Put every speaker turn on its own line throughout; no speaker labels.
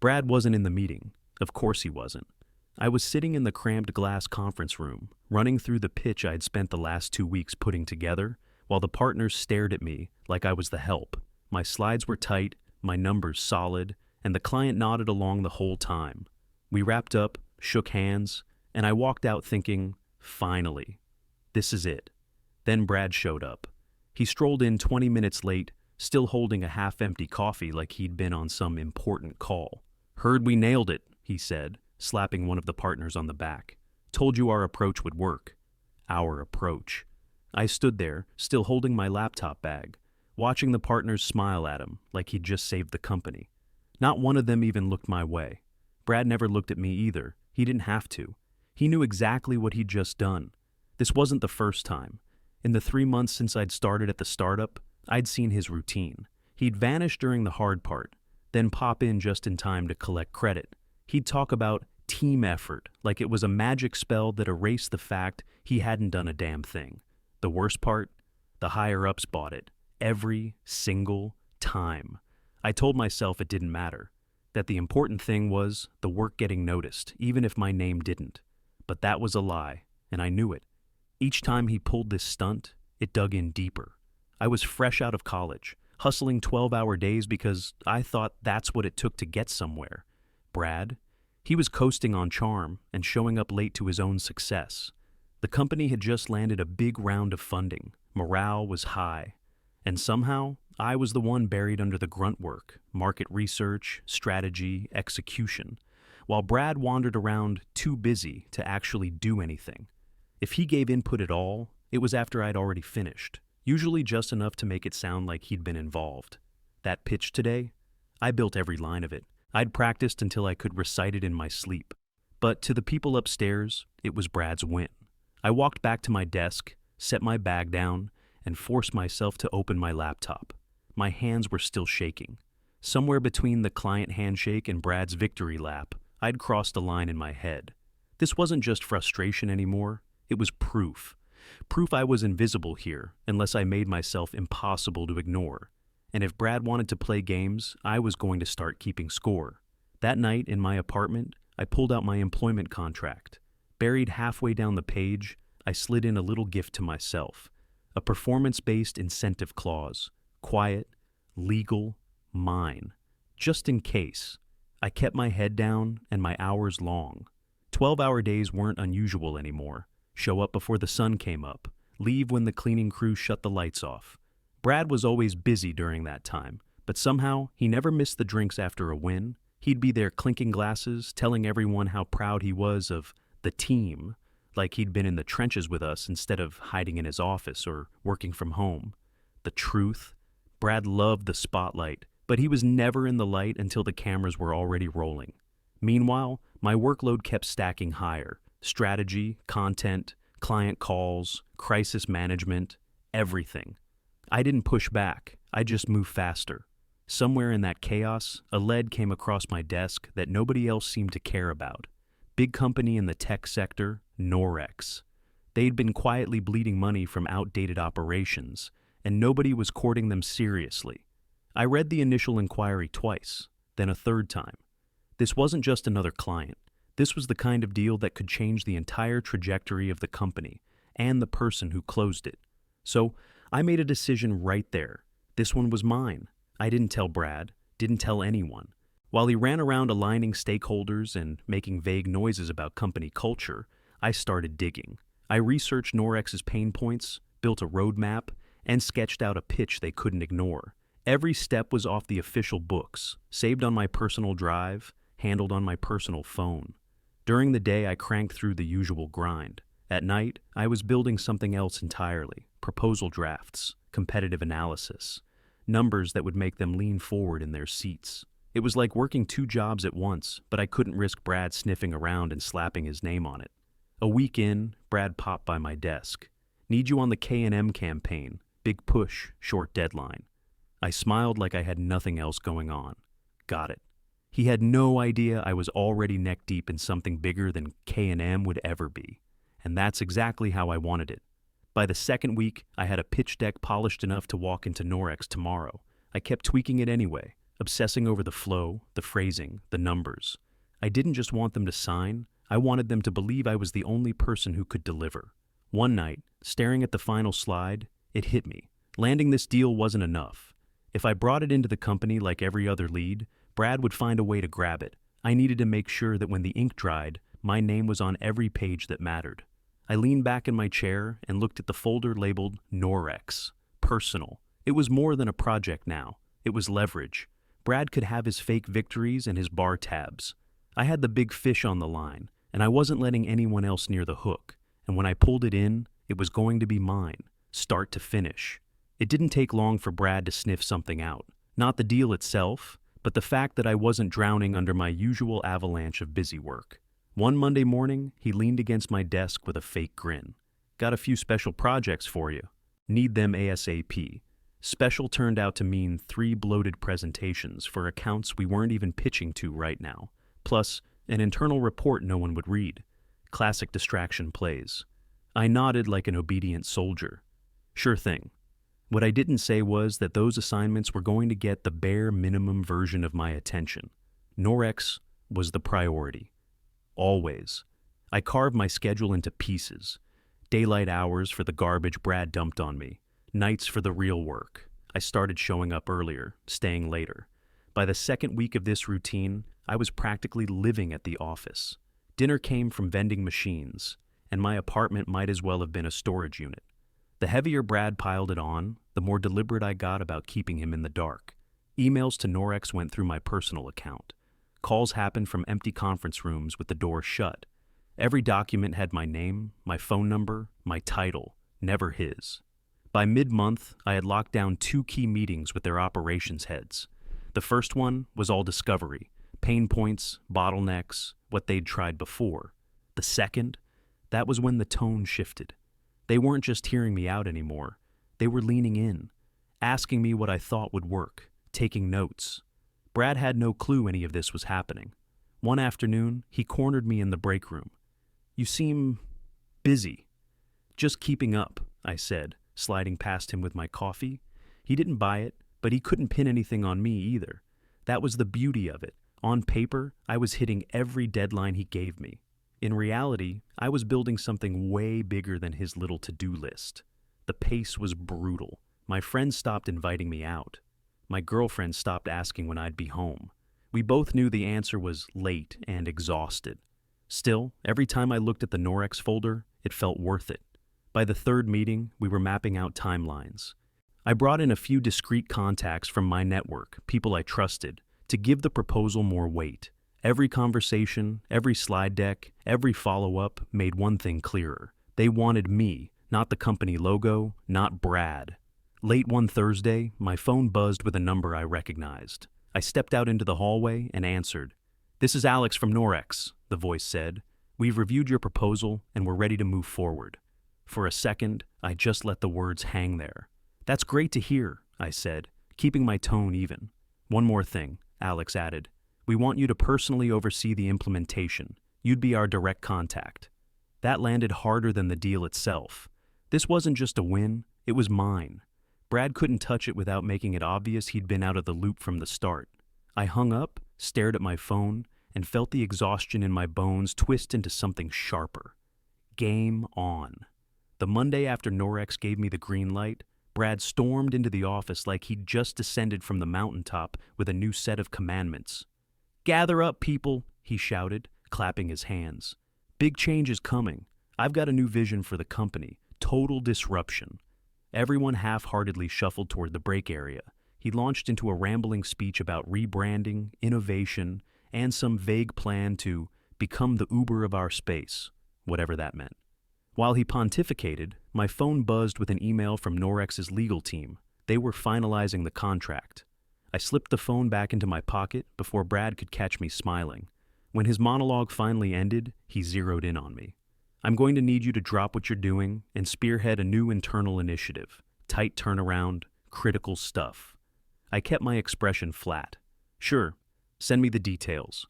Brad wasn't in the meeting. Of course he wasn't. I was sitting in the cramped glass conference room, running through the pitch I'd spent the last 2 weeks putting together, while the partners stared at me like I was the help. My slides were tight, my numbers solid, and the client nodded along the whole time. We wrapped up, shook hands, and I walked out thinking, finally, this is it. Then Brad showed up. He strolled in 20 minutes late, still holding a half-empty coffee like he'd been on some important call. "Heard we nailed it," he said, slapping one of the partners on the back. "Told you our approach would work." Our approach. I stood there, still holding my laptop bag, watching the partners smile at him like he'd just saved the company. Not one of them even looked my way. Brad never looked at me either. He didn't have to. He knew exactly what he'd just done. This wasn't the first time. In the 3 months since I'd started at the startup, I'd seen his routine. He'd vanish during the hard part, then pop in just in time to collect credit. He'd talk about team effort like it was a magic spell that erased the fact he hadn't done a damn thing. The worst part? The higher-ups bought it. Every single time. I told myself it didn't matter, that the important thing was the work getting noticed, even if my name didn't. But that was a lie, and I knew it. Each time he pulled this stunt, it dug in deeper. I was fresh out of college, hustling 12-hour days because I thought that's what it took to get somewhere. Brad? He was coasting on charm and showing up late to his own success. The company had just landed a big round of funding. Morale was high. And somehow, I was the one buried under the grunt work, market research, strategy, execution, while Brad wandered around too busy to actually do anything. If he gave input at all, it was after I'd already finished, usually just enough to make it sound like he'd been involved. That pitch today? I built every line of it. I'd practiced until I could recite it in my sleep. But to the people upstairs, it was Brad's win. I walked back to my desk, set my bag down, and forced myself to open my laptop. My hands were still shaking. Somewhere between the client handshake and Brad's victory lap, I'd crossed a line in my head. This wasn't just frustration anymore, it was proof. Proof I was invisible here, unless I made myself impossible to ignore. And if Brad wanted to play games, I was going to start keeping score. That night in my apartment, I pulled out my employment contract. Buried halfway down the page, I slid in a little gift to myself. A performance-based incentive clause. Quiet, legal, mine. Just in case. I kept my head down and my hours long. 12-hour days weren't unusual anymore. Show up before the sun came up. Leave when the cleaning crew shut the lights off. Brad was always busy during that time, but somehow he never missed the drinks after a win. He'd be there clinking glasses, telling everyone how proud he was of the team, like he'd been in the trenches with us instead of hiding in his office or working from home. The truth? Brad loved the spotlight, but he was never in the light until the cameras were already rolling. Meanwhile, my workload kept stacking higher. Strategy, content, client calls, crisis management, everything. I didn't push back, I just moved faster. Somewhere in that chaos, a lead came across my desk that nobody else seemed to care about. Big company in the tech sector, Norex. They'd been quietly bleeding money from outdated operations, and nobody was courting them seriously. I read the initial inquiry twice, then a third time. This wasn't just another client. This was the kind of deal that could change the entire trajectory of the company and the person who closed it. So I made a decision right there. This one was mine. I didn't tell Brad, didn't tell anyone. While he ran around aligning stakeholders and making vague noises about company culture, I started digging. I researched Norex's pain points, built a roadmap, and sketched out a pitch they couldn't ignore. Every step was off the official books, saved on my personal drive, handled on my personal phone. During the day, I cranked through the usual grind. At night, I was building something else entirely. Proposal drafts, competitive analysis, numbers that would make them lean forward in their seats. It was like working 2 jobs at once, but I couldn't risk Brad sniffing around and slapping his name on it. A week in, Brad popped by my desk. "Need you on the K&M campaign. Big push, short deadline." I smiled like I had nothing else going on. Got it. He had no idea I was already neck deep in something bigger than K&M would ever be. And that's exactly how I wanted it. By the second week, I had a pitch deck polished enough to walk into Norex tomorrow. I kept tweaking it anyway, obsessing over the flow, the phrasing, the numbers. I didn't just want them to sign, I wanted them to believe I was the only person who could deliver. One night, staring at the final slide, it hit me. Landing this deal wasn't enough. If I brought it into the company like every other lead, Brad would find a way to grab it. I needed to make sure that when the ink dried, my name was on every page that mattered. I leaned back in my chair and looked at the folder labeled Norex, personal. It was more than a project now. It was leverage. Brad could have his fake victories and his bar tabs. I had the big fish on the line, and I wasn't letting anyone else near the hook. And when I pulled it in, it was going to be mine, start to finish. It didn't take long for Brad to sniff something out. Not the deal itself, but the fact that I wasn't drowning under my usual avalanche of busy work. One Monday morning, he leaned against my desk with a fake grin. Got a few special projects for you. Need them ASAP. Special turned out to mean 3 bloated presentations for accounts we weren't even pitching to right now, plus an internal report no one would read. Classic distraction plays. I nodded like an obedient soldier. Sure thing. What I didn't say was that those assignments were going to get the bare minimum version of my attention. Norex was the priority. Always. I carved my schedule into pieces. Daylight hours for the garbage Brad dumped on me. Nights for the real work. I started showing up earlier, staying later. By the second week of this routine, I was practically living at the office. Dinner came from vending machines, and my apartment might as well have been a storage unit. The heavier Brad piled it on, the more deliberate I got about keeping him in the dark. Emails to Norex went through my personal account. Calls happened from empty conference rooms with the doors shut. Every document had my name, my phone number, my title, never his. By mid-month, I had locked down 2 key meetings with their operations heads. The first one was all discovery, pain points, bottlenecks, what they'd tried before. The second, that was when the tone shifted. They weren't just hearing me out anymore. They were leaning in, asking me what I thought would work, taking notes. Brad had no clue any of this was happening. One afternoon, he cornered me in the break room. "You seem busy." "Just keeping up," I said, sliding past him with my coffee. He didn't buy it, but he couldn't pin anything on me either. That was the beauty of it. On paper, I was hitting every deadline he gave me. In reality, I was building something way bigger than his little to-do list. The pace was brutal. My friends stopped inviting me out. My girlfriend stopped asking when I'd be home. We both knew the answer was late and exhausted. Still, every time I looked at the Norex folder, it felt worth it. By the third meeting, we were mapping out timelines. I brought in a few discreet contacts from my network, people I trusted, to give the proposal more weight. Every conversation, every slide deck, every follow-up made one thing clearer. They wanted me, not the company logo, not Brad. Late one Thursday, my phone buzzed with a number I recognized. I stepped out into the hallway and answered. "This is Alex from Norex," the voice said. "We've reviewed your proposal and we're ready to move forward." For a second, I just let the words hang there. "That's great to hear," I said, keeping my tone even. "One more thing," Alex added. "We want you to personally oversee the implementation. You'd be our direct contact." That landed harder than the deal itself. This wasn't just a win, it was mine. Brad couldn't touch it without making it obvious he'd been out of the loop from the start. I hung up, stared at my phone, and felt the exhaustion in my bones twist into something sharper. Game on. The Monday after Norex gave me the green light, Brad stormed into the office like he'd just descended from the mountaintop with a new set of commandments. "Gather up, people," he shouted, clapping his hands. "Big change is coming. I've got a new vision for the company. Total disruption." Everyone half-heartedly shuffled toward the break area. He launched into a rambling speech about rebranding, innovation, and some vague plan to become the Uber of our space, whatever that meant. While he pontificated, my phone buzzed with an email from Norex's legal team. They were finalizing the contract. I slipped the phone back into my pocket before Brad could catch me smiling. When his monologue finally ended, he zeroed in on me. "I'm going to need you to drop what you're doing and spearhead a new internal initiative. Tight turnaround, critical stuff." I kept my expression flat. "Sure, send me the details."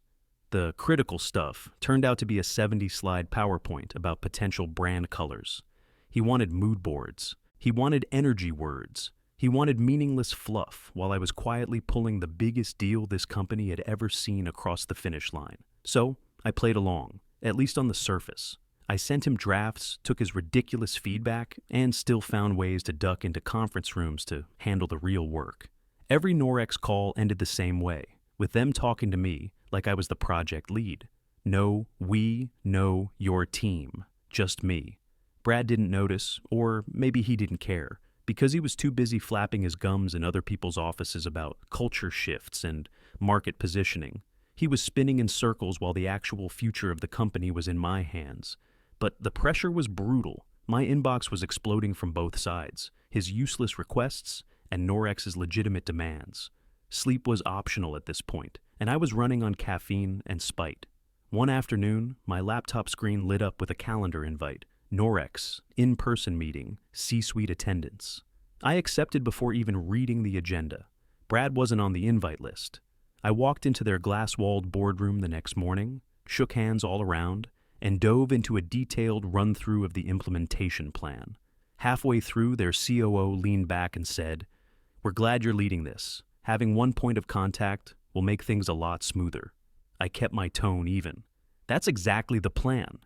The critical stuff turned out to be a 70-slide PowerPoint about potential brand colors. He wanted mood boards. He wanted energy words. He wanted meaningless fluff while I was quietly pulling the biggest deal this company had ever seen across the finish line. So, I played along, at least on the surface. I sent him drafts, took his ridiculous feedback, and still found ways to duck into conference rooms to handle the real work. Every Norex call ended the same way, with them talking to me like I was the project lead. No, we, no, your team. Just me. Brad didn't notice, or maybe he didn't care, because he was too busy flapping his gums in other people's offices about culture shifts and market positioning. He was spinning in circles while the actual future of the company was in my hands. But the pressure was brutal. My inbox was exploding from both sides, his useless requests and Norex's legitimate demands. Sleep was optional at this point, and I was running on caffeine and spite. One afternoon, my laptop screen lit up with a calendar invite. Norex, in-person meeting, C-suite attendance. I accepted before even reading the agenda. Brad wasn't on the invite list. I walked into their glass-walled boardroom the next morning, shook hands all around, and dove into a detailed run-through of the implementation plan. Halfway through, their COO leaned back and said, "We're glad you're leading this. Having one point of contact will make things a lot smoother." I kept my tone even. That's exactly the plan.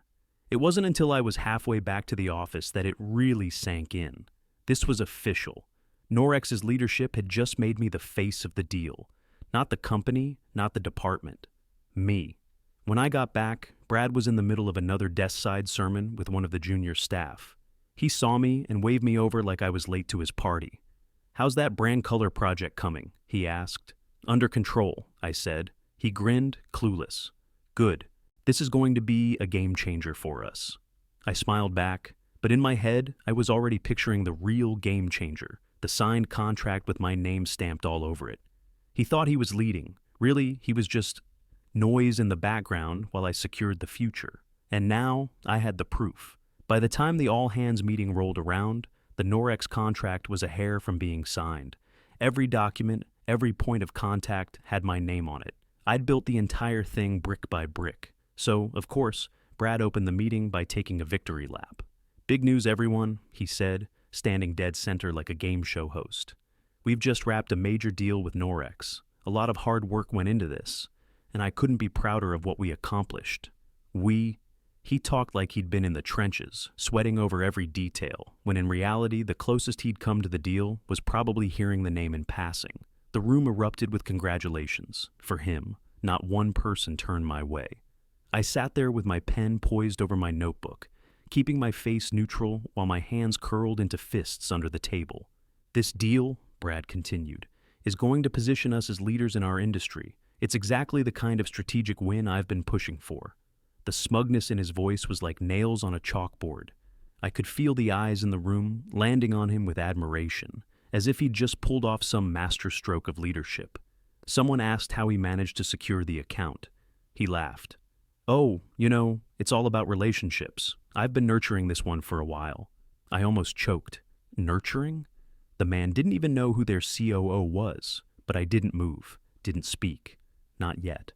It wasn't until I was halfway back to the office that it really sank in. This was official. Norex's leadership had just made me the face of the deal. Not the company, not the department. Me. When I got back, Brad was in the middle of another desk-side sermon with one of the junior staff. He saw me and waved me over like I was late to his party. "How's that brand color project coming?" he asked. "Under control," I said. He grinned, clueless. "Good. This is going to be a game changer for us." I smiled back, but in my head, I was already picturing the real game changer, the signed contract with my name stamped all over it. He thought he was leading. Really, he was just noise in the background while I secured the future. And now, I had the proof. By the time the all-hands meeting rolled around, the Norex contract was a hair from being signed. Every document, every point of contact had my name on it. I'd built the entire thing brick by brick. So, of course, Brad opened the meeting by taking a victory lap. "Big news, everyone," he said, standing dead center like a game show host. "We've just wrapped a major deal with Norex. A lot of hard work went into this, and I couldn't be prouder of what we accomplished. He talked like he'd been in the trenches, sweating over every detail, when in reality the closest he'd come to the deal was probably hearing the name in passing. The room erupted with congratulations. For him, not one person turned my way. I sat there with my pen poised over my notebook, keeping my face neutral while my hands curled into fists under the table. "This deal," Brad continued, "is going to position us as leaders in our industry. It's exactly the kind of strategic win I've been pushing for." The smugness in his voice was like nails on a chalkboard. I could feel the eyes in the room landing on him with admiration, as if he'd just pulled off some masterstroke of leadership. Someone asked how he managed to secure the account. He laughed. "Oh, it's all about relationships. I've been nurturing this one for a while." I almost choked. Nurturing? The man didn't even know who their COO was, but I didn't move, didn't speak. Not yet.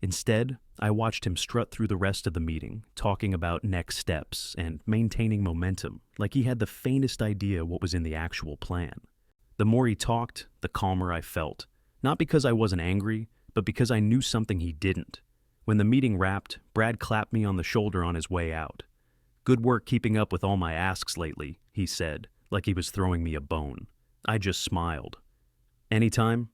Instead, I watched him strut through the rest of the meeting, talking about next steps and maintaining momentum, like he had the faintest idea what was in the actual plan. The more he talked, the calmer I felt. Not because I wasn't angry, but because I knew something he didn't. When the meeting wrapped, Brad clapped me on the shoulder on his way out. "Good work keeping up with all my asks lately," he said, like he was throwing me a bone. I just smiled. "Anytime?"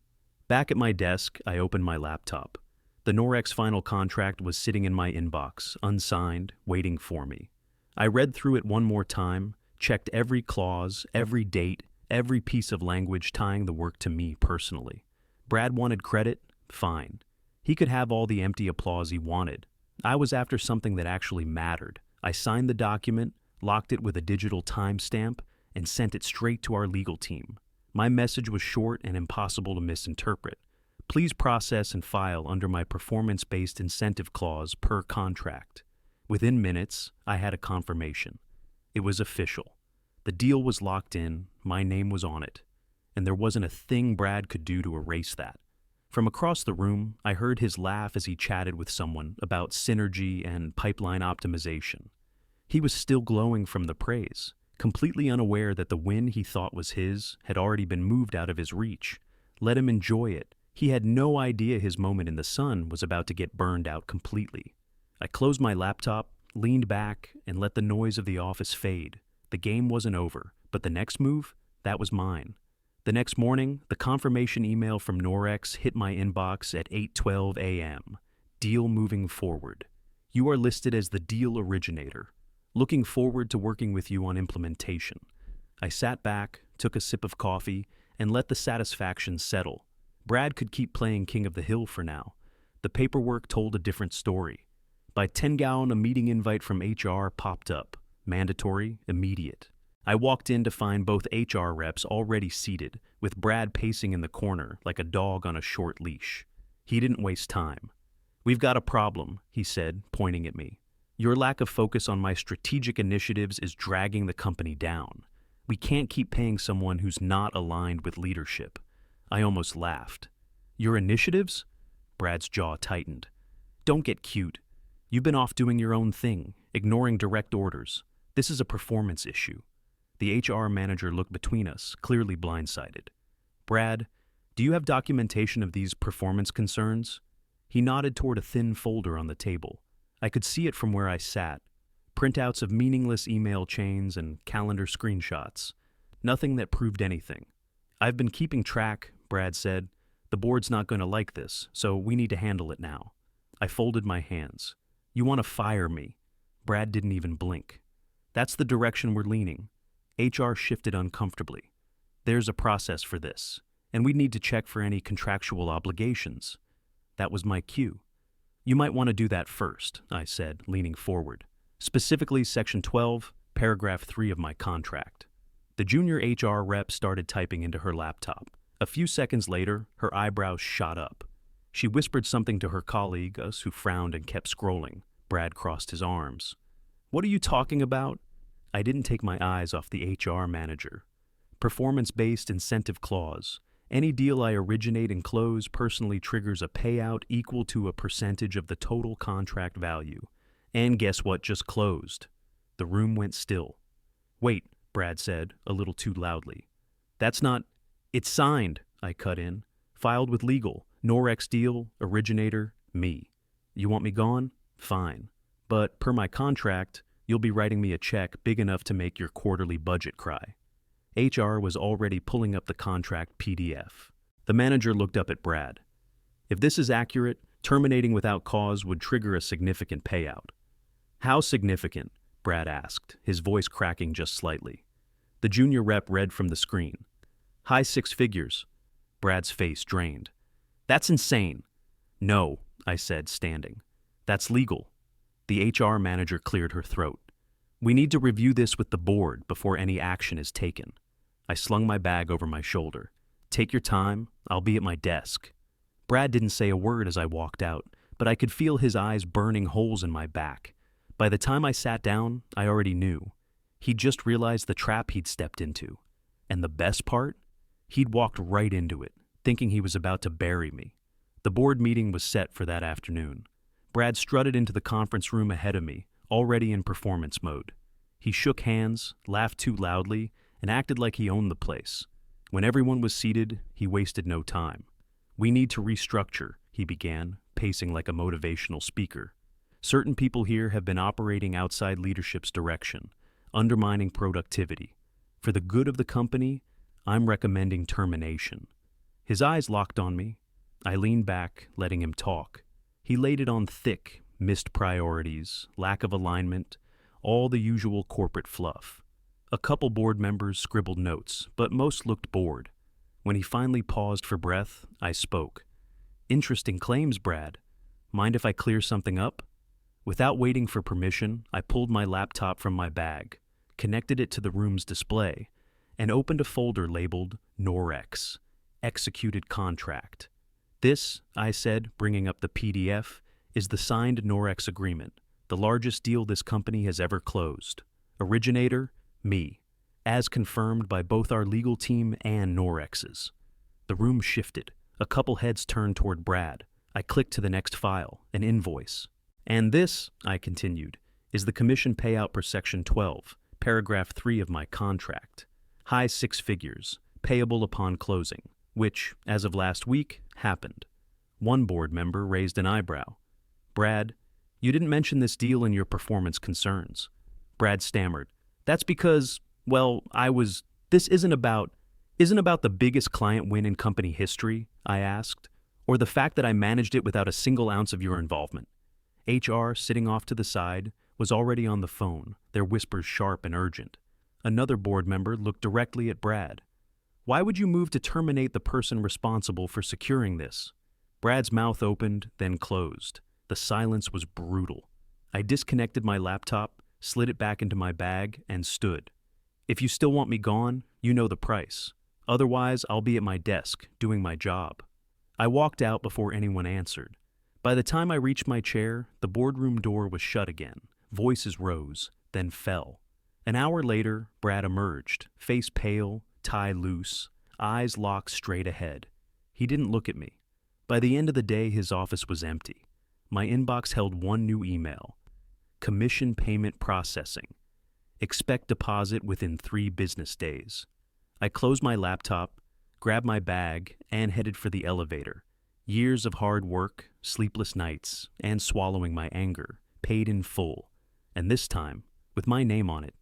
Back at my desk, I opened my laptop. The Norex final contract was sitting in my inbox, unsigned, waiting for me. I read through it one more time, checked every clause, every date, every piece of language tying the work to me personally. Brad wanted credit? Fine. He could have all the empty applause he wanted. I was after something that actually mattered. I signed the document, locked it with a digital timestamp, and sent it straight to our legal team. My message was short and impossible to misinterpret. "Please process and file under my performance-based incentive clause per contract." Within minutes, I had a confirmation. It was official. The deal was locked in, my name was on it, and there wasn't a thing Brad could do to erase that. From across the room, I heard his laugh as he chatted with someone about synergy and pipeline optimization. He was still glowing from the praise, completely unaware that the win he thought was his had already been moved out of his reach. Let him enjoy it. He had no idea his moment in the sun was about to get burned out completely. I closed my laptop, leaned back, and let the noise of the office fade. The game wasn't over, but the next move, that was mine. The next morning, the confirmation email from Norex hit my inbox at 8:12 a.m. Deal moving forward. You are listed as the deal originator. Looking forward to working with you on implementation. I sat back, took a sip of coffee, and let the satisfaction settle. Brad could keep playing King of the Hill for now. The paperwork told a different story. By 10-gallon, a meeting invite from HR popped up. Mandatory, immediate. I walked in to find both HR reps already seated, with Brad pacing in the corner like a dog on a short leash. He didn't waste time. "We've got a problem," he said, pointing at me. "Your lack of focus on my strategic initiatives is dragging the company down. We can't keep paying someone who's not aligned with leadership." I almost laughed. "Your initiatives?" Brad's jaw tightened. "Don't get cute. You've been off doing your own thing, ignoring direct orders. This is a performance issue." The HR manager looked between us, clearly blindsided. "Brad, do you have documentation of these performance concerns?" He nodded toward a thin folder on the table. I could see it from where I sat. Printouts of meaningless email chains and calendar screenshots. Nothing that proved anything. "I've been keeping track," Brad said. "The board's not going to like this, so we need to handle it now." I folded my hands. "You want to fire me?" Brad didn't even blink. "That's the direction we're leaning." HR shifted uncomfortably. "There's a process for this, and we'd need to check for any contractual obligations." That was my cue. "You might want to do that first," I said, leaning forward. "Specifically Section 12, Paragraph 3 of my contract." The junior HR rep started typing into her laptop. A few seconds later, her eyebrows shot up. She whispered something to her colleague, Gus, who frowned and kept scrolling. Brad crossed his arms. "What are you talking about?" I didn't take my eyes off the HR manager. "Performance-based incentive clause. Any deal I originate and close personally triggers a payout equal to a percentage of the total contract value. And guess what just closed?" The room went still. "Wait," Brad said, a little too loudly. "That's not—" "It's signed," I cut in. "Filed with legal. Norex deal, originator, me. You want me gone? Fine. But per my contract, you'll be writing me a check big enough to make your quarterly budget cry." HR was already pulling up the contract PDF. The manager looked up at Brad. "If this is accurate, terminating without cause would trigger a significant payout." "How significant?" Brad asked, his voice cracking just slightly. The junior rep read from the screen. "High six figures." Brad's face drained. "That's insane." "No," I said, standing. "That's legal." The HR manager cleared her throat. "We need to review this with the board before any action is taken." I slung my bag over my shoulder. "Take your time, I'll be at my desk." Brad didn't say a word as I walked out, but I could feel his eyes burning holes in my back. By the time I sat down, I already knew. He'd just realized the trap he'd stepped into. And the best part? He'd walked right into it, thinking he was about to bury me. The board meeting was set for that afternoon. Brad strutted into the conference room ahead of me, already in performance mode. He shook hands, laughed too loudly, and acted like he owned the place. When everyone was seated, he wasted no time. "We need to restructure," he began, pacing like a motivational speaker. "Certain people here have been operating outside leadership's direction, undermining productivity. For the good of the company, I'm recommending termination." His eyes locked on me. I leaned back, letting him talk. He laid it on thick: missed priorities, lack of alignment, all the usual corporate fluff. A couple board members scribbled notes, but most looked bored. When he finally paused for breath, I spoke. "Interesting claims, Brad. Mind if I clear something up?" Without waiting for permission, I pulled my laptop from my bag, connected it to the room's display, and opened a folder labeled Norex, Executed Contract. "This," I said, bringing up the PDF, "is the signed Norex agreement, the largest deal this company has ever closed. Originator, me, as confirmed by both our legal team and Norex's." The room shifted. A couple heads turned toward Brad. I clicked to the next file, an invoice. "And this," I continued, "is the commission payout per Section 12, paragraph 3 of my contract. High six figures, payable upon closing, which, as of last week, happened. One board member raised an eyebrow. Brad, you didn't mention this deal in your performance concerns. Brad stammered. That's because, well, this isn't about the biggest client win in company history, I asked, or the fact that I managed it without a single ounce of your involvement. HR, sitting off to the side, was already on the phone, their whispers sharp and urgent. Another board member looked directly at Brad. Why would you move to terminate the person responsible for securing this? Brad's mouth opened, then closed. The silence was brutal. I disconnected my laptop, slid it back into my bag, and stood. If you still want me gone, you know the price. Otherwise, I'll be at my desk, doing my job. I walked out before anyone answered. By the time I reached my chair, the boardroom door was shut again. Voices rose, then fell. An hour later, Brad emerged, face pale, tie loose, eyes locked straight ahead. He didn't look at me. By the end of the day, his office was empty. My inbox held one new email. Commission payment processing. Expect deposit within 3 business days. I closed my laptop, grabbed my bag, and headed for the elevator. Years of hard work, sleepless nights, and swallowing my anger, paid in full. And this time, with my name on it,